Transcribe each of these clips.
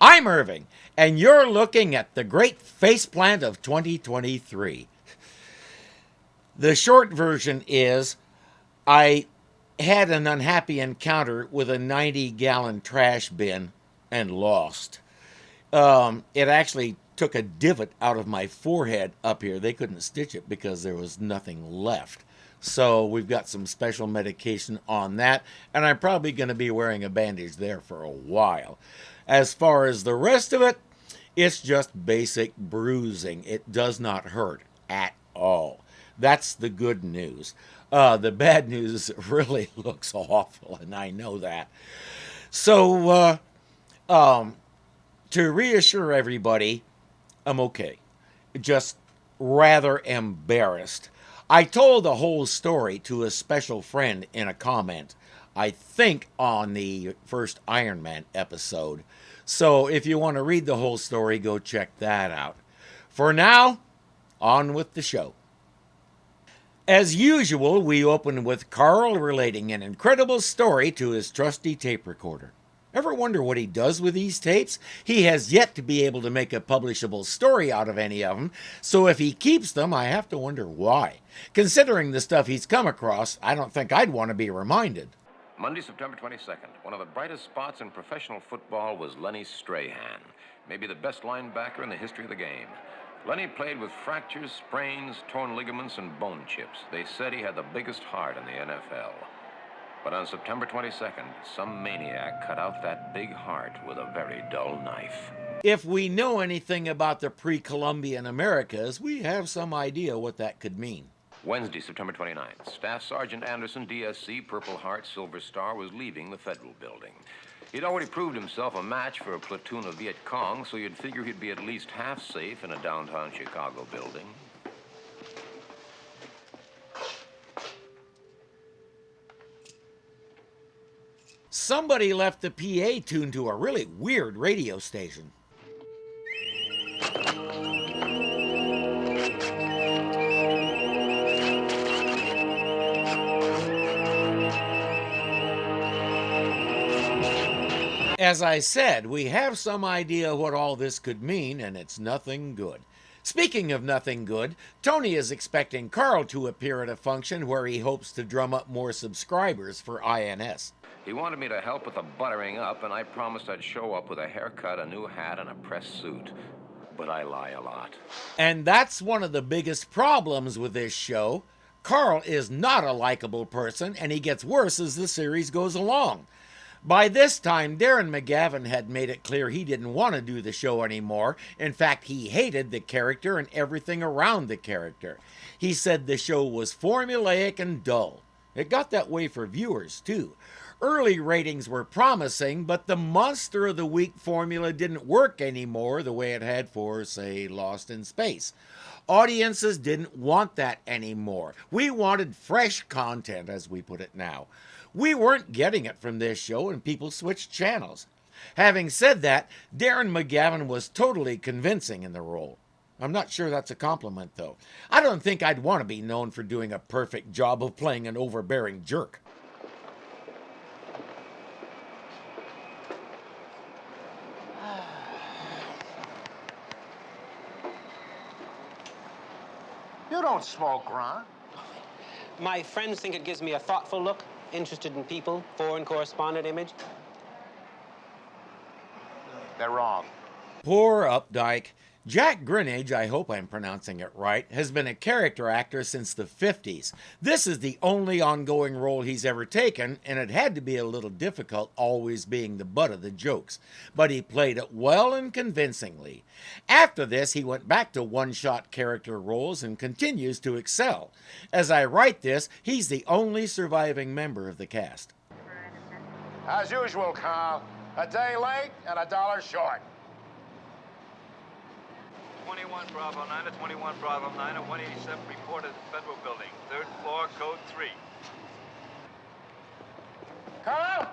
I'm Irving, and you're looking at the great faceplant of 2023. The short version is I had an unhappy encounter with a 90-gallon trash bin and lost. It actually took a divot out of my forehead up here. They couldn't stitch it because there was nothing left. So we've got some special medication on that, and I'm probably going to be wearing a bandage there for a while. As far as the rest of it, it's just basic bruising. It does not hurt at all. That's the good news. The bad news is it really looks awful, and I know that. So, to reassure everybody, I'm okay. Just rather embarrassed. I told the whole story to a special friend in a comment, I think on the first Iron Man episode. So if you want to read the whole story, go check that out. For now, on with the show. As usual, we open with Carl relating an incredible story to his trusty tape recorder. Ever wonder what he does with these tapes? He has yet to be able to make a publishable story out of any of them, so if he keeps them, I have to wonder why. Considering the stuff he's come across, I don't think I'd want to be reminded. Monday, September 22nd. One of the brightest spots in professional football was Lenny Strahan, maybe the best linebacker in the history of the game. Lenny played with fractures, sprains, torn ligaments, and bone chips. They said he had the biggest heart in the NFL. But on September 22nd, some maniac cut out that big heart with a very dull knife. If we know anything about the pre-Columbian Americas, we have some idea what that could mean. Wednesday, September 29th. Staff Sergeant Anderson, DSC, Purple Heart, Silver Star, was leaving the Federal Building. He'd already proved himself a match for a platoon of Viet Cong, so you'd figure he'd be at least half safe in a downtown Chicago building. Somebody left the PA tuned to a really weird radio station. As I said, we have some idea what all this could mean, and it's nothing good. Speaking of nothing good, Tony is expecting Carl to appear at a function where he hopes to drum up more subscribers for INS. He wanted me to help with the buttering up, and I promised I'd show up with a haircut, a new hat, and a pressed suit. But I lie a lot. And that's one of the biggest problems with this show. Carl is not a likable person, and he gets worse as the series goes along. By this time, Darren McGavin had made it clear he didn't want to do the show anymore. In fact, he hated the character and everything around the character. He said the show was formulaic and dull. It got that way for viewers, too. Early ratings were promising, but the Monster of the Week formula didn't work anymore the way it had for, say, Lost in Space. Audiences didn't want that anymore. We wanted fresh content, as we put it now. We weren't getting it from this show, and people switched channels. Having said that, Darren McGavin was totally convincing in the role. I'm not sure that's a compliment, though. I don't think I'd want to be known for doing a perfect job of playing an overbearing jerk. You don't smoke, Ron. My friends think it gives me a thoughtful look, interested in people, foreign correspondent image. They're wrong. Poor Updike. Jack Grinnage, I hope I'm pronouncing it right, has been a character actor since the 50s. This is the only ongoing role he's ever taken, and it had to be a little difficult always being the butt of the jokes. But he played it well and convincingly. After this, he went back to one-shot character roles and continues to excel. As I write this, he's the only surviving member of the cast. As usual, Carl. A day late and $1 short. 21 Bravo 9 to 21 Bravo 9 at 187 reported at the Federal Building. 3rd floor, code 3. Carl,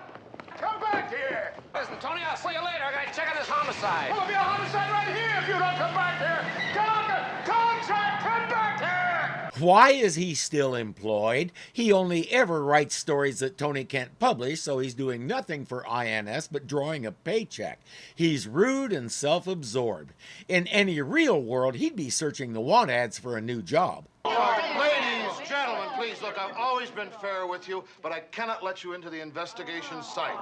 come back here. Listen, Tony, I'll see you later. I gotta check on this homicide. There'll be a homicide right here if you don't come back here. Get on the contract. Come back here. Why is he still employed? He only ever writes stories that Tony can't publish, so he's doing nothing for INS but drawing a paycheck. He's rude and self-absorbed. In any real world, he'd be searching the want ads for a new job. Ladies, gentlemen, please look, I've always been fair with you, but I cannot let you into the investigation site.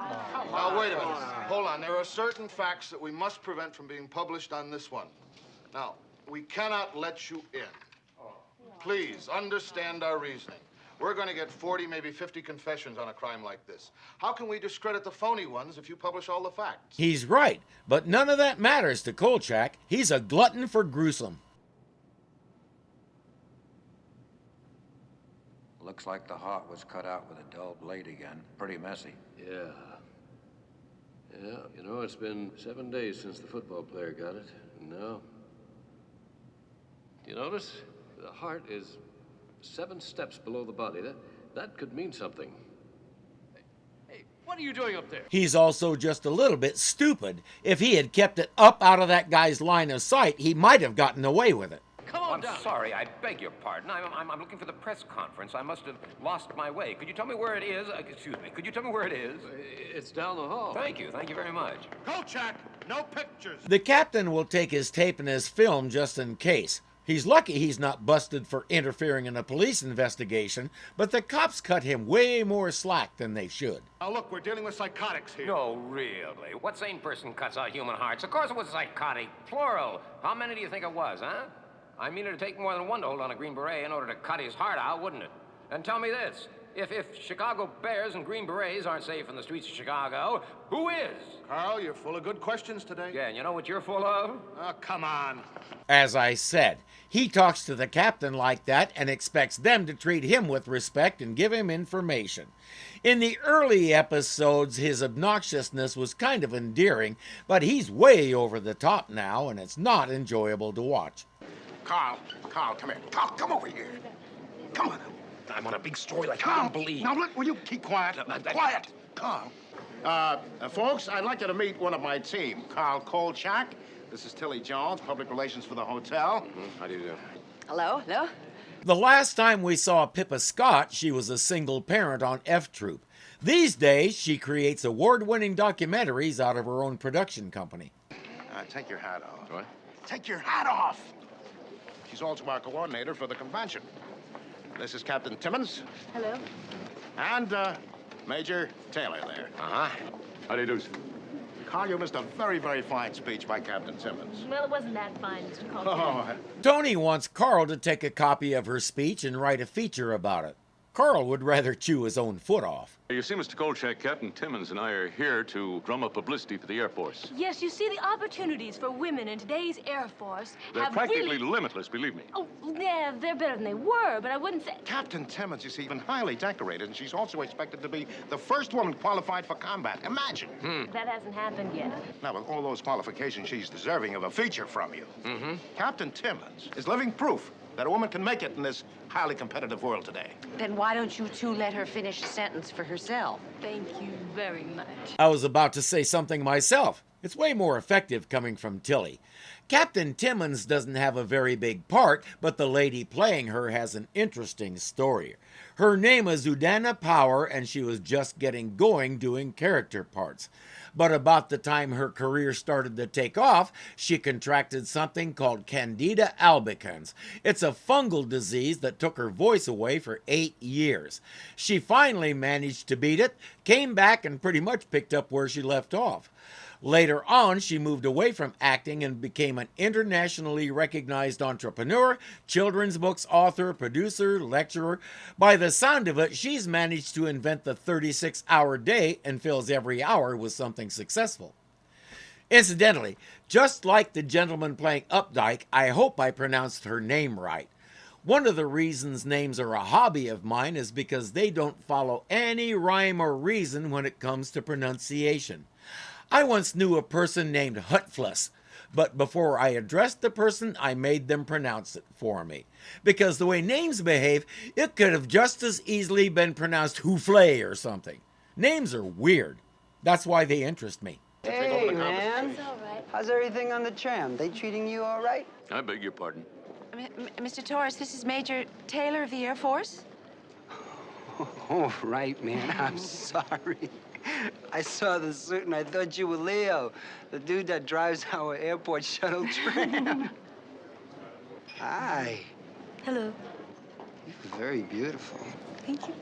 Now, wait a minute. Hold on. There are certain facts that we must prevent from being published on this one. Now, we cannot let you in. Please understand our reasoning. We're going to get 40, maybe 50 confessions on a crime like this. How can we discredit the phony ones if you publish all the facts? He's right, but none of that matters to Kolchak. He's a glutton for gruesome. Looks like the heart was cut out with a dull blade again. Pretty messy. Yeah. Yeah, you know, it's been 7 days since the football player got it. And now... You notice? The heart is 7 steps below the body. That could mean something. Hey, what are you doing up there? He's also just a little bit stupid. If he had kept it up out of that guy's line of sight, he might have gotten away with it. Come on down. I'm sorry, I beg your pardon. I'm looking for the press conference. I must have lost my way. Could you tell me where it is? Excuse me, could you tell me where it is? It's down the hall. Thank you very much. Kolchak, no pictures. The captain will take his tape and his film just in case. He's lucky he's not busted for interfering in a police investigation, but the cops cut him way more slack than they should. Now, look, we're dealing with psychotics here. No, really. What sane person cuts out human hearts? Of course it was psychotic. Plural. How many do you think it was, huh? I mean, it'd take more than one to hold on a Green Beret in order to cut his heart out, wouldn't it? And tell me this. If Chicago Bears and Green Berets aren't safe in the streets of Chicago, who is? Carl, you're full of good questions today. Yeah, and you know what you're full of? Oh, come on. As I said, he talks to the captain like that and expects them to treat him with respect and give him information. In the early episodes, his obnoxiousness was kind of endearing, but he's way over the top now, and it's not enjoyable to watch. Carl, come here. Carl, come over here. Come on. I'm on a big story like Carl, you don't believe. Now, look, will you keep quiet? Quiet. Carl. Folks, I'd like you to meet one of my team, Carl Kolchak. This is Tilly Jones, public relations for the hotel. How do you do? Hello? The last time we saw Pippa Scott, she was a single parent on F Troop. These days, she creates award-winning documentaries out of her own production company. Take your hat off. What? Take your hat off. She's also our coordinator for the convention. This is Captain Timmons. Hello? And Major Taylor there. Uh-huh. How do you do, sir? Carl, you missed a very, very fine speech by Captain Timmons. Well, it wasn't that fine, Mr. Kolchak. Oh, Tony wants Carl to take a copy of her speech and write a feature about it. Carl would rather chew his own foot off. You see, Mr. Kolchak, Captain Timmons and I are here to drum up publicity for the Air Force. Yes, you see, the opportunities for women in today's Air Force They're have practically really... limitless, believe me. Oh, yeah, they're better than they were, but I wouldn't say... Captain Timmons, you see, even highly decorated, and she's also expected to be the first woman qualified for combat. Imagine. That hasn't happened yet. Now, with all those qualifications, she's deserving of a feature from you. Captain Timmons is living proof that a woman can make it in this highly competitive world today. Then why don't you two let her finish the sentence for herself? Thank you very much. I was about to say something myself. It's way more effective coming from Tilly. Captain Timmons doesn't have a very big part, but the lady playing her has an interesting story. Her name is Udana Power, and she was just getting going doing character parts. But about the time her career started to take off, she contracted something called Candida albicans. It's a fungal disease that took her voice away for 8 years. She finally managed to beat it, came back, and pretty much picked up where she left off. Later on, she moved away from acting and became an internationally recognized entrepreneur, children's books author, producer, lecturer. By the sound of it, she's managed to invent the 36-hour day and fills every hour with something successful. Incidentally, just like the gentleman playing Updike, I hope I pronounced her name right. One of the reasons names are a hobby of mine is because they don't follow any rhyme or reason when it comes to pronunciation. I once knew a person named Hutflus, but before I addressed the person, I made them pronounce it for me. Because the way names behave, it could have just as easily been pronounced Houflay or something. Names are weird. That's why they interest me. Hey, man. It's all right. How's everything on the tram? They treating you all right? I beg your pardon. Mr. Torres, this is Major Taylor of the Air Force. Oh, right, man. I'm sorry. I saw the suit and I thought you were Leo, the dude that drives our airport shuttle tram. Hi. Hello. You're very beautiful. Thank you.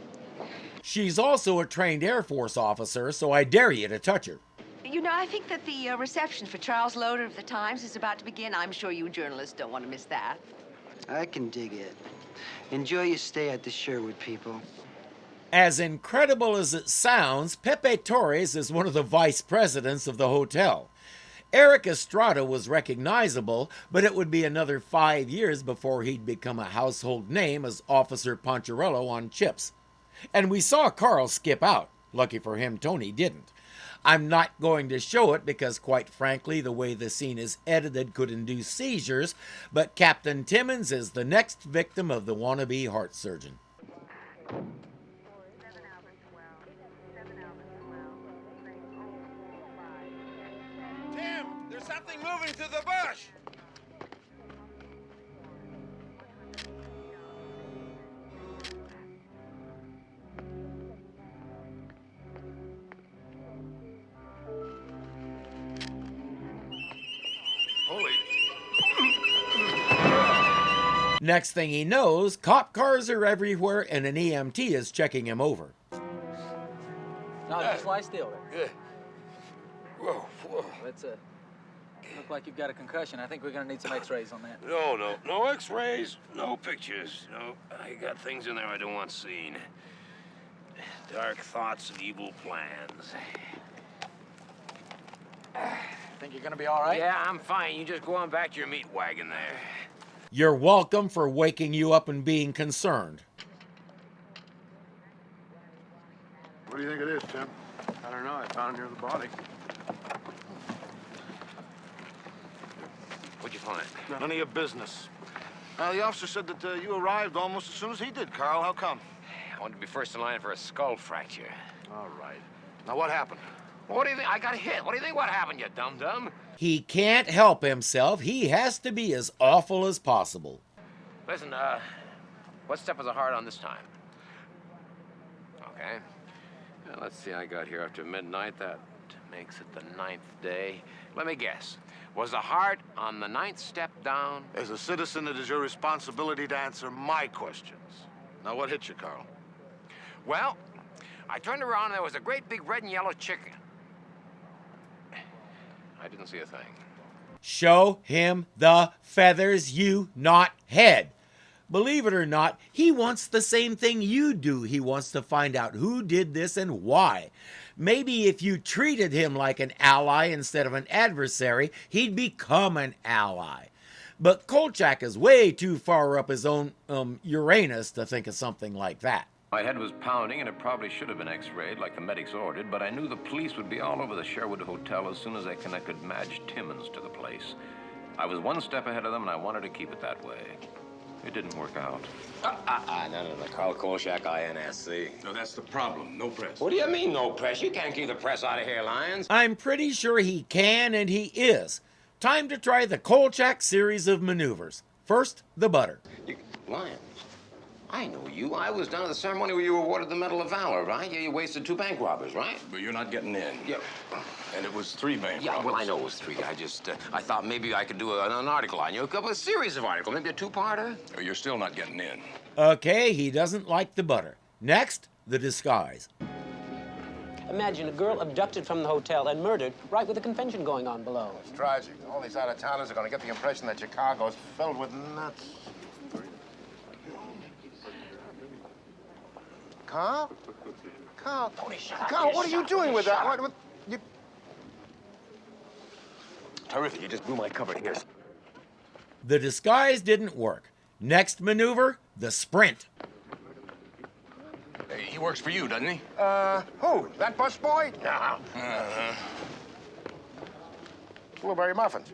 She's also a trained Air Force officer, so I dare you to touch her. You know, I think that the reception for Charles Loder of the Times is about to begin. I'm sure you journalists don't want to miss that. I can dig it. Enjoy your stay at the Sherwood, people. As incredible as it sounds, Pepe Torres is one of the vice presidents of the hotel. Eric Estrada was recognizable, but it would be another 5 years before he'd become a household name as Officer Poncherello on Chips. And we saw Carl skip out. Lucky for him, Tony didn't. I'm not going to show it because, quite frankly, the way the scene is edited could induce seizures, but Captain Timmons is the next victim of the wannabe heart surgeon. Tim, there's something moving through the bush! Next thing he knows, cop cars are everywhere and an EMT is checking him over. No, just lie still. Yeah. Whoa, whoa. Let's look like you've got a concussion. I think we're gonna need some x-rays on that. No x-rays, no pictures. No, I got things in there I don't want seen. Dark thoughts and evil plans. Think you're gonna be all right? Yeah, I'm fine. You just go on back to your meat wagon there. You're welcome for waking you up and being concerned. What do you think it is, Tim? I don't know. I found near the body. What'd you find? None of your business. The officer said that you arrived almost as soon as he did, Carl. How come? I wanted to be first in line for a skull fracture. All right. Now, what happened? What do you think? I got hit. What do you think what happened, you dum-dum? He can't help himself. He has to be as awful as possible. Listen, what step was the heart on this time? Okay. Well, let's see, I got here after midnight. That makes it the 9th day. Let me guess. Was the heart on the 9th step down? As a citizen, it is your responsibility to answer my questions. Now, what hit you, Carl? Well, I turned around and there was a great big red and yellow chicken. I didn't see a thing. Show him the feathers, you not head. Believe it or not, he wants the same thing you do. He wants to find out who did this and why. Maybe if you treated him like an ally instead of an adversary, he'd become an ally. But Kolchak is way too far up his own Uranus to think of something like that. My head was pounding, and it probably should have been x-rayed like the medics ordered, but I knew the police would be all over the Sherwood Hotel as soon as I connected Madge Timmons to the place. I was one step ahead of them, and I wanted to keep it that way. It didn't work out. No. Carl Kolchak, INSC. No, that's the problem. No press. What do you mean, no press? You can't keep the press out of here, Lions. I'm pretty sure he can, and he is. Time to try the Kolchak series of maneuvers. First, the butter. Lions. I know you. I was down at the ceremony where you were awarded the Medal of Valor, right? Yeah, you wasted 2 bank robbers, right? But you're not getting in. Yeah. And it was 3 bank robbers. Yeah, well, I know it was 3. I thought maybe I could do an article on you, a series of articles, maybe a 2-parter. You're still not getting in. Okay, he doesn't like the butter. Next, the disguise. Imagine a girl abducted from the hotel and murdered right with the convention going on below. It's tragic. All these out-of-towners are going to get the impression that Chicago's filled with nuts. Carl? Carl, Carl, what are you doing with that? What you... Terrific. You just blew my cover here. The disguise didn't work. Next maneuver, the sprint. Hey, he works for you, doesn't he? Who? That busboy? No. Blueberry muffins.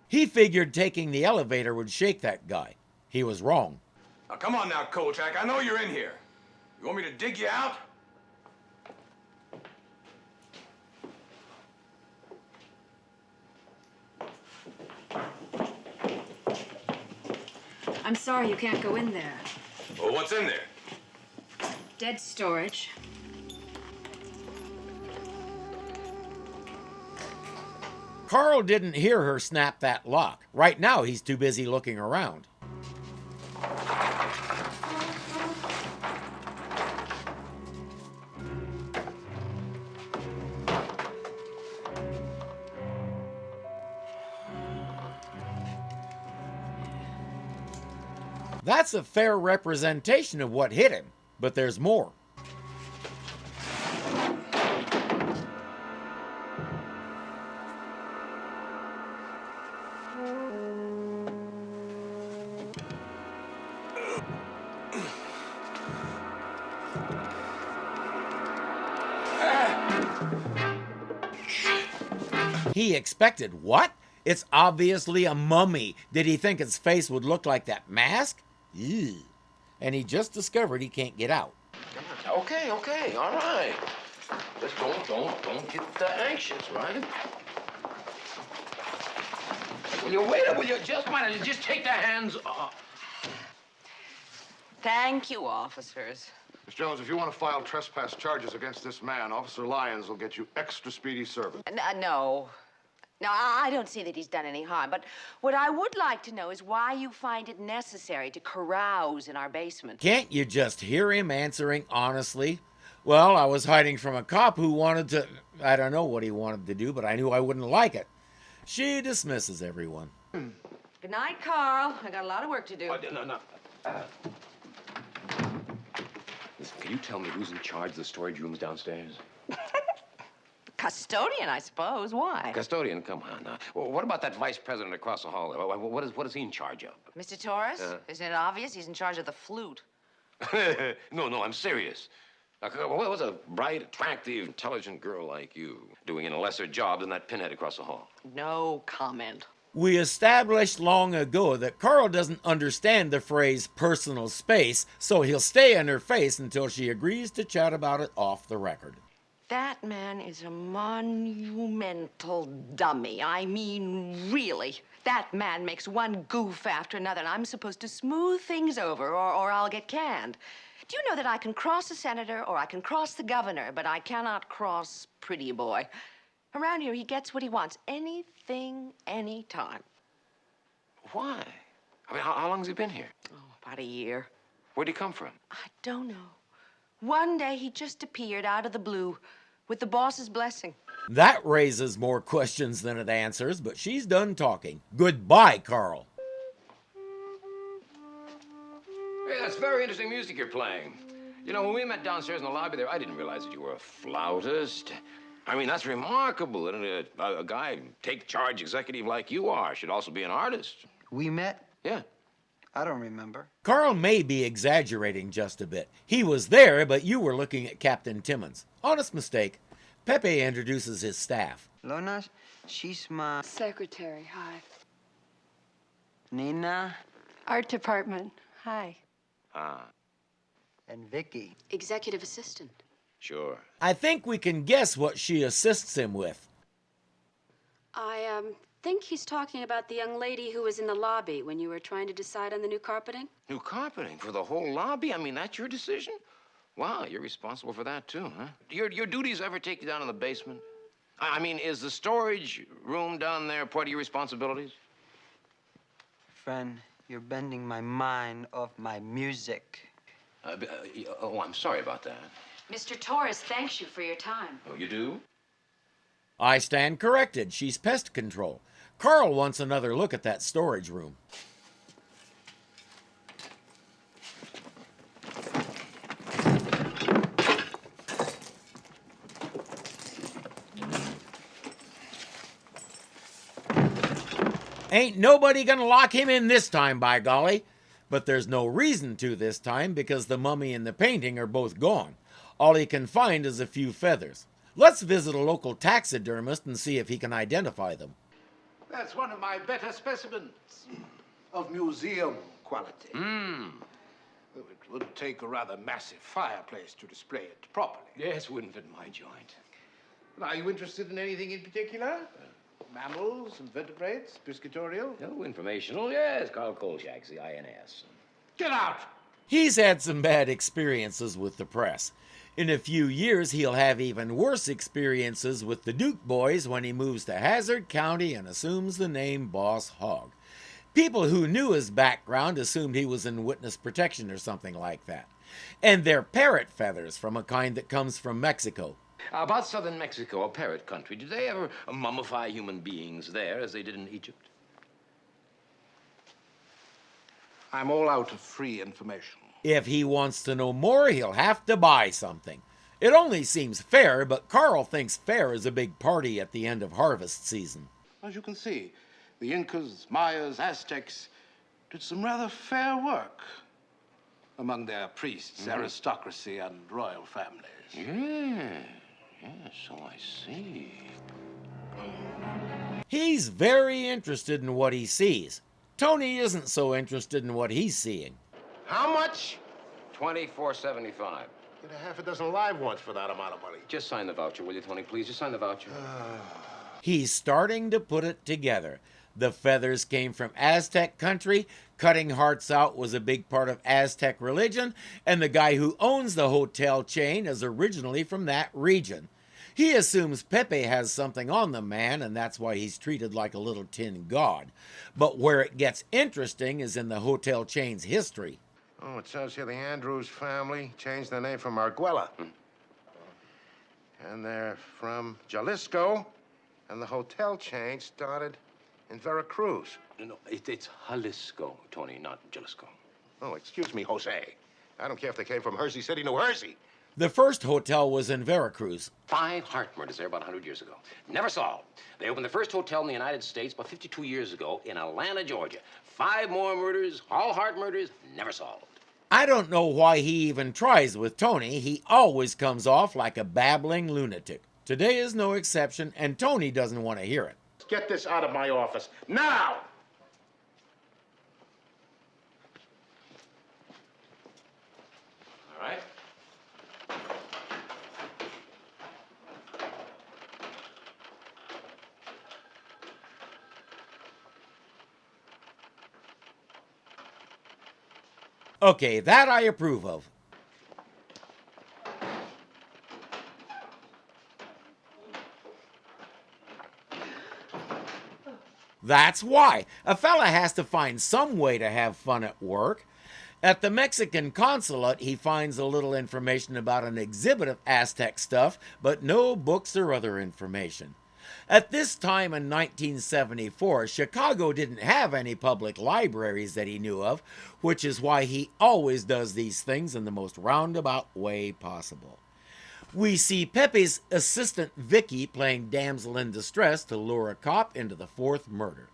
He figured taking the elevator would shake that guy. He was wrong. Now, come on now, Kolchak. I know you're in here. You want me to dig you out? I'm sorry you can't go in there. Well, what's in there? Dead storage. Carl didn't hear her snap that lock. Right now, he's too busy looking around. That's a fair representation of what hit him, but there's more. He expected what? It's obviously a mummy. Did he think its face would look like that mask? Ew. And he just discovered he can't get out. Okay, all right. Just don't get anxious, right? Will you wait up? Will you just mind? Just take the hands off. Thank you, officers. Miss Jones, if you want to file trespass charges against this man, Officer Lyons will get you extra speedy service. No. No, I don't see that he's done any harm, but what I would like to know is why you find it necessary to carouse in our basement. Can't you just hear him answering honestly? Well, I was hiding from a cop who wanted to... I don't know what he wanted to do, but I knew I wouldn't like it. She dismisses everyone. Good night, Carl. I got a lot of work to do. No. Listen, can you tell me who's in charge of the storage rooms downstairs? Custodian, I suppose. Why? Custodian, come on now. Well, what about that vice president across the hall? What is he in charge of? Mr. Torres? Isn't it obvious? He's in charge of the flute. No, I'm serious. What was a bright, attractive, intelligent girl like you doing in a lesser job than that pinhead across the hall? No comment. We established long ago that Carl doesn't understand the phrase personal space, so he'll stay in her face until she agrees to chat about it off the record. That man is a monumental dummy. I mean, really. That man makes one goof after another, and I'm supposed to smooth things over, or I'll get canned. Do you know that I can cross a senator or I can cross the governor, but I cannot cross Pretty Boy? Around here, he gets what he wants. Anything, anytime. Why? I mean, how long has he been here? Oh, about a year. Where'd he come from? I don't know. One day, he just appeared out of the blue with the boss's blessing. That raises more questions than it answers, but she's done talking. Goodbye, Carl. Hey, that's very interesting music you're playing. You know, when we met downstairs in the lobby there, I didn't realize that you were a flautist. I mean, that's remarkable. A guy, take charge executive like you are, should also be an artist. We met? Yeah. I don't remember. Carl may be exaggerating just a bit. He was there, but you were looking at Captain Timmons. Honest mistake. Pepe introduces his staff. Lona, she's my... Secretary, hi. Nina. Art department, hi. Ah. And Vicky. Executive assistant. Sure. I think we can guess what she assists him with. I think he's talking about the young lady who was in the lobby when you were trying to decide on the new carpeting. New carpeting for the whole lobby? I mean, that's your decision? Wow, you're responsible for that, too, huh? Your duties ever take you down in the basement? I mean, is the storage room down there part of your responsibilities? Friend, you're bending my mind off my music. I'm sorry about that. Mr. Torres thanks you for your time. Oh, you do? I stand corrected. She's pest control. Carl wants another look at that storage room. Ain't nobody gonna lock him in this time, by golly. But there's no reason to this time because the mummy and the painting are both gone. All he can find is a few feathers. Let's visit a local taxidermist and see if he can identify them. That's one of my better specimens of museum quality. It would take a rather massive fireplace to display it properly. Yes, wouldn't fit my joint. Are you interested in anything in particular? Mammals, invertebrates, piscatorial. No, informational, yes. Carl Kolchak, the INS. Get out! He's had some bad experiences with the press. In a few years, he'll have even worse experiences with the Duke boys when he moves to Hazard County and assumes the name Boss Hogg. People who knew his background assumed he was in witness protection or something like that. And they're parrot feathers from a kind that comes from Mexico. About southern Mexico, a parrot country, did they ever mummify human beings there as they did in Egypt? I'm all out of free information. If he wants to know more, he'll have to buy something. It only seems fair, but Carl thinks fair is a big party at the end of harvest season. As you can see, the Incas, Mayas, Aztecs did some rather fair work among their priests, aristocracy, and royal families. So I see. He's very interested in what he sees. Tony isn't so interested in what he's seeing. How much? $24.75. Get a half a dozen live ones for that amount of money. Just sign the voucher, will you, Tony, please? Just sign the voucher. He's starting to put it together. The feathers came from Aztec country, cutting hearts out was a big part of Aztec religion, and the guy who owns the hotel chain is originally from that region. He assumes Pepe has something on the man, and that's why he's treated like a little tin god. But where it gets interesting is in the hotel chain's history. Oh, it says here the Andrews family changed their name from Arguella. And they're from Jalisco, and the hotel chain started in Veracruz. No, it's Jalisco, Tony, not Jalisco. Oh, excuse me, Jose. I don't care if they came from Jersey City, New Jersey. The first hotel was in Veracruz. 5 heart murders there about 100 years ago. Never solved. They opened the first hotel in the United States about 52 years ago in Atlanta, Georgia. 5 more murders, all heart murders, never solved. I don't know why he even tries with Tony. He always comes off like a babbling lunatic. Today is no exception, and Tony doesn't want to hear it. Get this out of my office, now! All right. Okay, that I approve of. That's why. A fella has to find some way to have fun at work. At the Mexican consulate, he finds a little information about an exhibit of Aztec stuff, but no books or other information. At this time in 1974, Chicago didn't have any public libraries that he knew of, which is why he always does these things in the most roundabout way possible. We see Pepe's assistant Vicky playing damsel in distress to lure a cop into the 4th murder.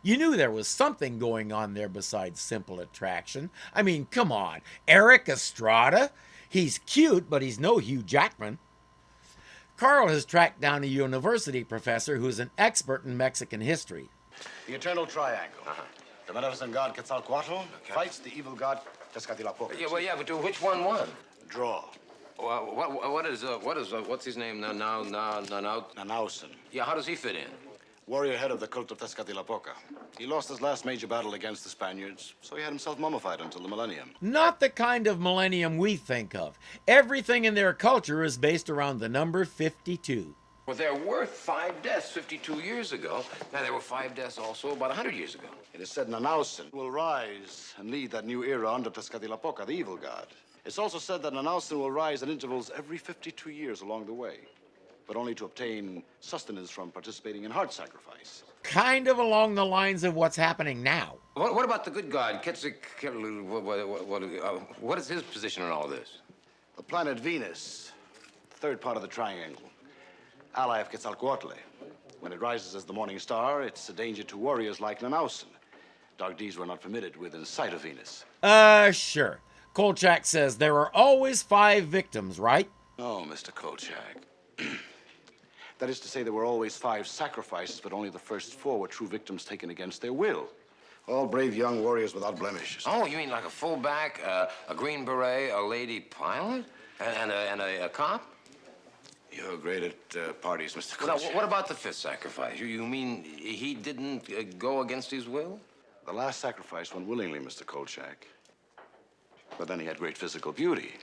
You knew there was something going on there besides simple attraction. I mean, come on, Eric Estrada? He's cute, but he's no Hugh Jackman. Carl has tracked down a university professor who's an expert in Mexican history. The Eternal Triangle. The beneficent god Quetzalcoatl fights the evil god Tezcatlipoca. But which one won? Draw. What's his name now? Nanausen. Yeah, how does he fit in? Warrior head of the cult of Tezcatlipoca. He lost his last major battle against the Spaniards, so he had himself mummified until the millennium. Not the kind of millennium we think of. Everything in their culture is based around the number 52. Well, there were 5 deaths 52 years ago. Now, there were 5 deaths also about 100 years ago. It is said Nanausen will rise and lead that new era under Tezcatlipoca, the evil god. It's also said that Nanausen will rise at intervals every 52 years along the way, but only to obtain sustenance from participating in heart sacrifice. Kind of along the lines of what's happening now. What about the good god, what is his position in all this? The planet Venus, the 3rd part of the triangle, ally of Quetzalcoatl. When it rises as the morning star, it's a danger to warriors like Nanausen. Dark deeds were not permitted within sight of Venus. Sure. Kolchak says there are always 5 victims, right? No, Mr. Kolchak. That is to say, there were always 5 sacrifices, but only the first 4 were true victims taken against their will. All brave young warriors without blemishes. Oh, you mean like a fullback, a Green Beret, a lady pilot, and a cop? You're great at parties, Mr. Well, now, Kolchak. what about the fifth sacrifice? You mean he didn't go against his will? The last sacrifice went willingly, Mr. Kolchak. But then he had great physical beauty,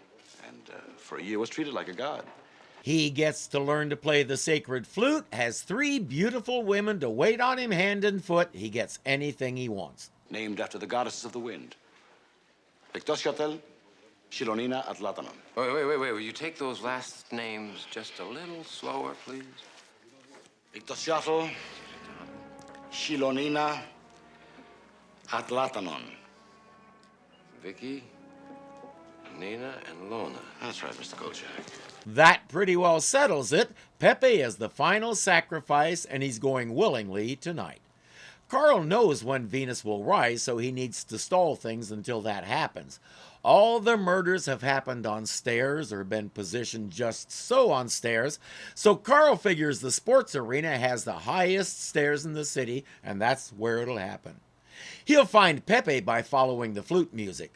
and for a year was treated like a god. He gets to learn to play the sacred flute, has 3 beautiful women to wait on him hand and foot. He gets anything he wants. Named after the goddesses of the wind. Victoscatel, Shilonina, Atlatanon. Wait. Will you take those last names just a little slower, please? Victoscatel, Shilonina, Atlatanon. Vicky, Nina, and Lona. That's right, Mr. Kolchak. That pretty well settles it. Pepe is the final sacrifice, and he's going willingly tonight. Carl knows when Venus will rise, so he needs to stall things until that happens. All the murders have happened on stairs or been positioned just so on stairs, so Carl figures the sports arena has the highest stairs in the city, and that's where it'll happen. He'll find Pepe by following the flute music.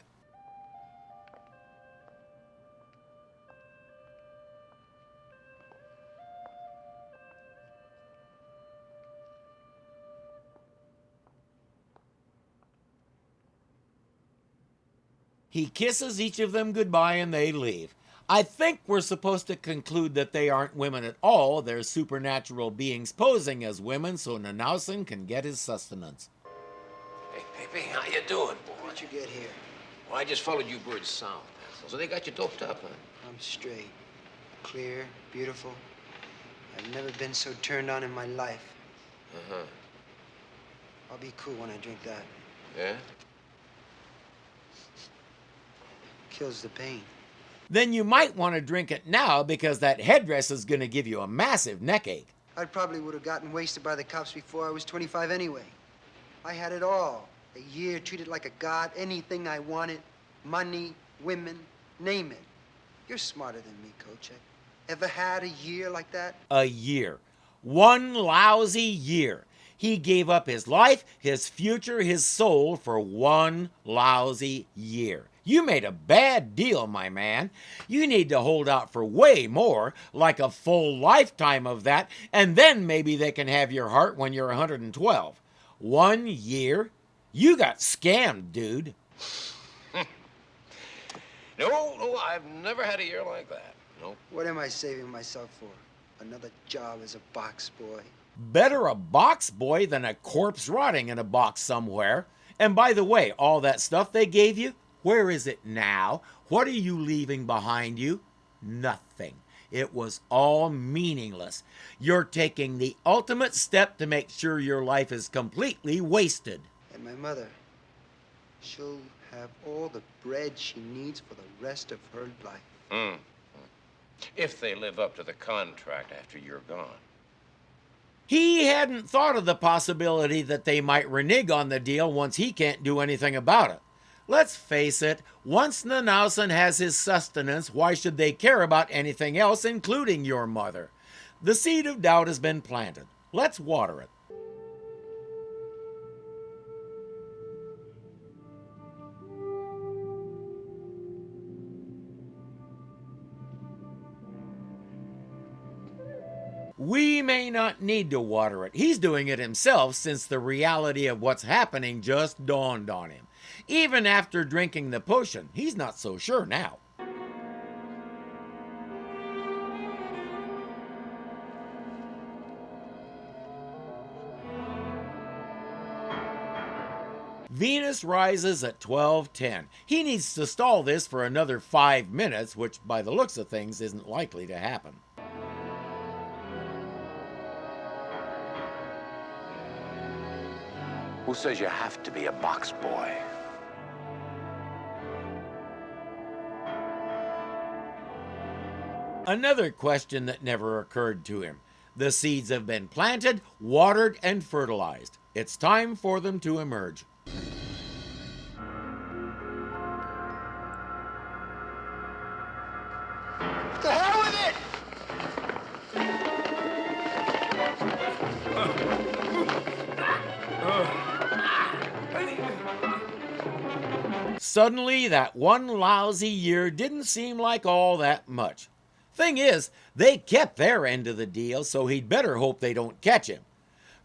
He kisses each of them goodbye and they leave. I think we're supposed to conclude that they aren't women at all. They're supernatural beings posing as women so Nanausen can get his sustenance. Hey, Pepe, how you doing, boy? How'd you get here? Well, I just followed you birds south. So they got you doped up, huh? I'm straight. Clear, beautiful. I've never been so turned on in my life. Uh-huh. I'll be cool when I drink that. Yeah? Kills the pain. Then you might want to drink it now because that headdress is going to give you a massive neck ache. I probably would have gotten wasted by the cops before I was 25 anyway. I had it all. A year treated like a god, anything I wanted. Money, women, name it. You're smarter than me, Kolchak. Ever had a year like that? A year. 1 lousy year. He gave up his life, his future, his soul for 1 lousy year. You made a bad deal, my man. You need to hold out for way more, like a full lifetime of that, and then maybe they can have your heart when you're 112. 1 year? You got scammed, dude. No, I've never had a year like that. No. What am I saving myself for? Another job as a box boy? Better a box boy than a corpse rotting in a box somewhere. And by the way, all that stuff they gave you, where is it now? What are you leaving behind you? Nothing. It was all meaningless. You're taking the ultimate step to make sure your life is completely wasted. And my mother, she'll have all the bread she needs for the rest of her life. If they live up to the contract after you're gone. He hadn't thought of the possibility that they might renege on the deal once he can't do anything about it. Let's face it, once Nanausen has his sustenance, why should they care about anything else, including your mother? The seed of doubt has been planted. Let's water it. We may not need to water it. He's doing it himself since the reality of what's happening just dawned on him. Even after drinking the potion, he's not so sure now. Venus rises at 12:10. He needs to stall this for another 5 minutes, which by the looks of things isn't likely to happen. Who says you have to be a box boy? Another question that never occurred to him. The seeds have been planted, watered, and fertilized. It's time for them to emerge. To hell with it! Suddenly, that 1 lousy year didn't seem like all that much. Thing is, they kept their end of the deal, so he'd better hope they don't catch him.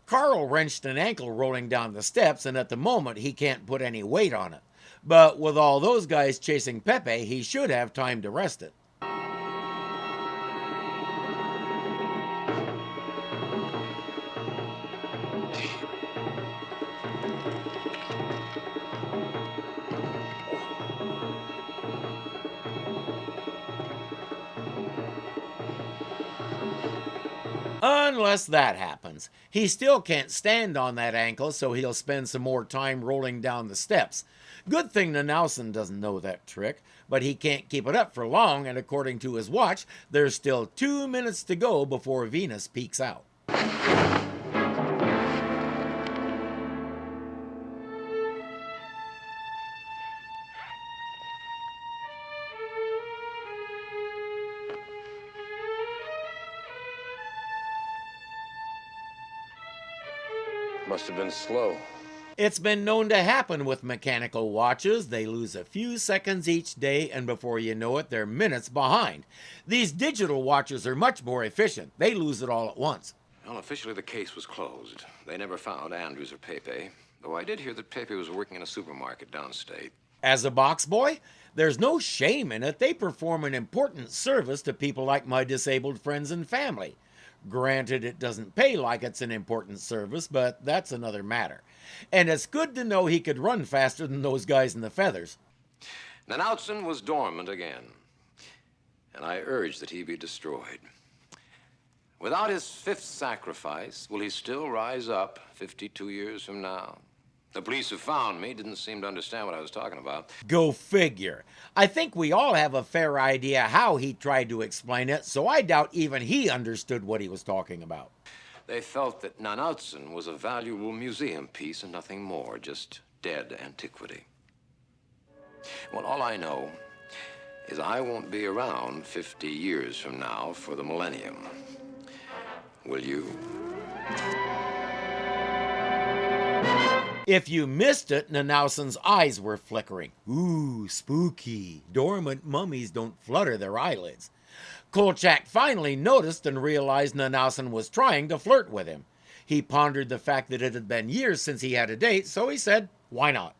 Carl wrenched an ankle rolling down the steps, and at the moment he can't put any weight on it. But with all those guys chasing Pepe, he should have time to rest it. Unless that happens. He still can't stand on that ankle, so he'll spend some more time rolling down the steps. Good thing Nanausen doesn't know that trick, but he can't keep it up for long, and according to his watch, there's still 2 minutes to go before Venus peeks out. Must have been slow. It's been known to happen with mechanical watches. They lose a few seconds each day, and before you know it, they're minutes behind. These digital watches are much more efficient. They lose it all at once. Well, officially the case was closed. They never found Andrews or Pepe, though I did hear that Pepe was working in a supermarket downstate. As a box boy, there's no shame in it. They perform an important service to people like my disabled friends and family. Granted, it doesn't pay like it's an important service, but that's another matter. And it's good to know he could run faster than those guys in the feathers. Nanausen was dormant again, and I urged that he be destroyed. Without his fifth sacrifice, will he still rise up 52 years from now? The police who found me didn't seem to understand what I was talking about. Go figure. I think we all have a fair idea how he tried to explain it, so I doubt even he understood what he was talking about. They felt that Nanausen was a valuable museum piece and nothing more, just dead antiquity. Well, all I know is I won't be around 50 years from now for the millennium. Will you? If you missed it, Nanausen's eyes were flickering. Ooh, spooky. Dormant mummies don't flutter their eyelids. Kolchak finally noticed and realized Nanausen was trying to flirt with him. He pondered the fact that it had been years since he had a date, so he said, why not?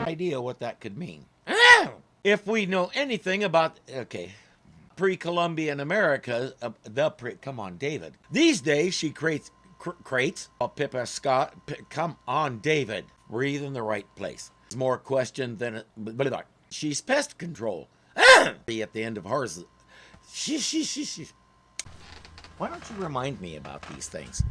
Idea what that could mean. If we know anything about, pre-Columbian America, come on, David. These days, she crates, Pippa Scott, come on, David. Breathe in the right place. It's more question than, she's pest control. At the end of hers. Why don't you remind me about these things?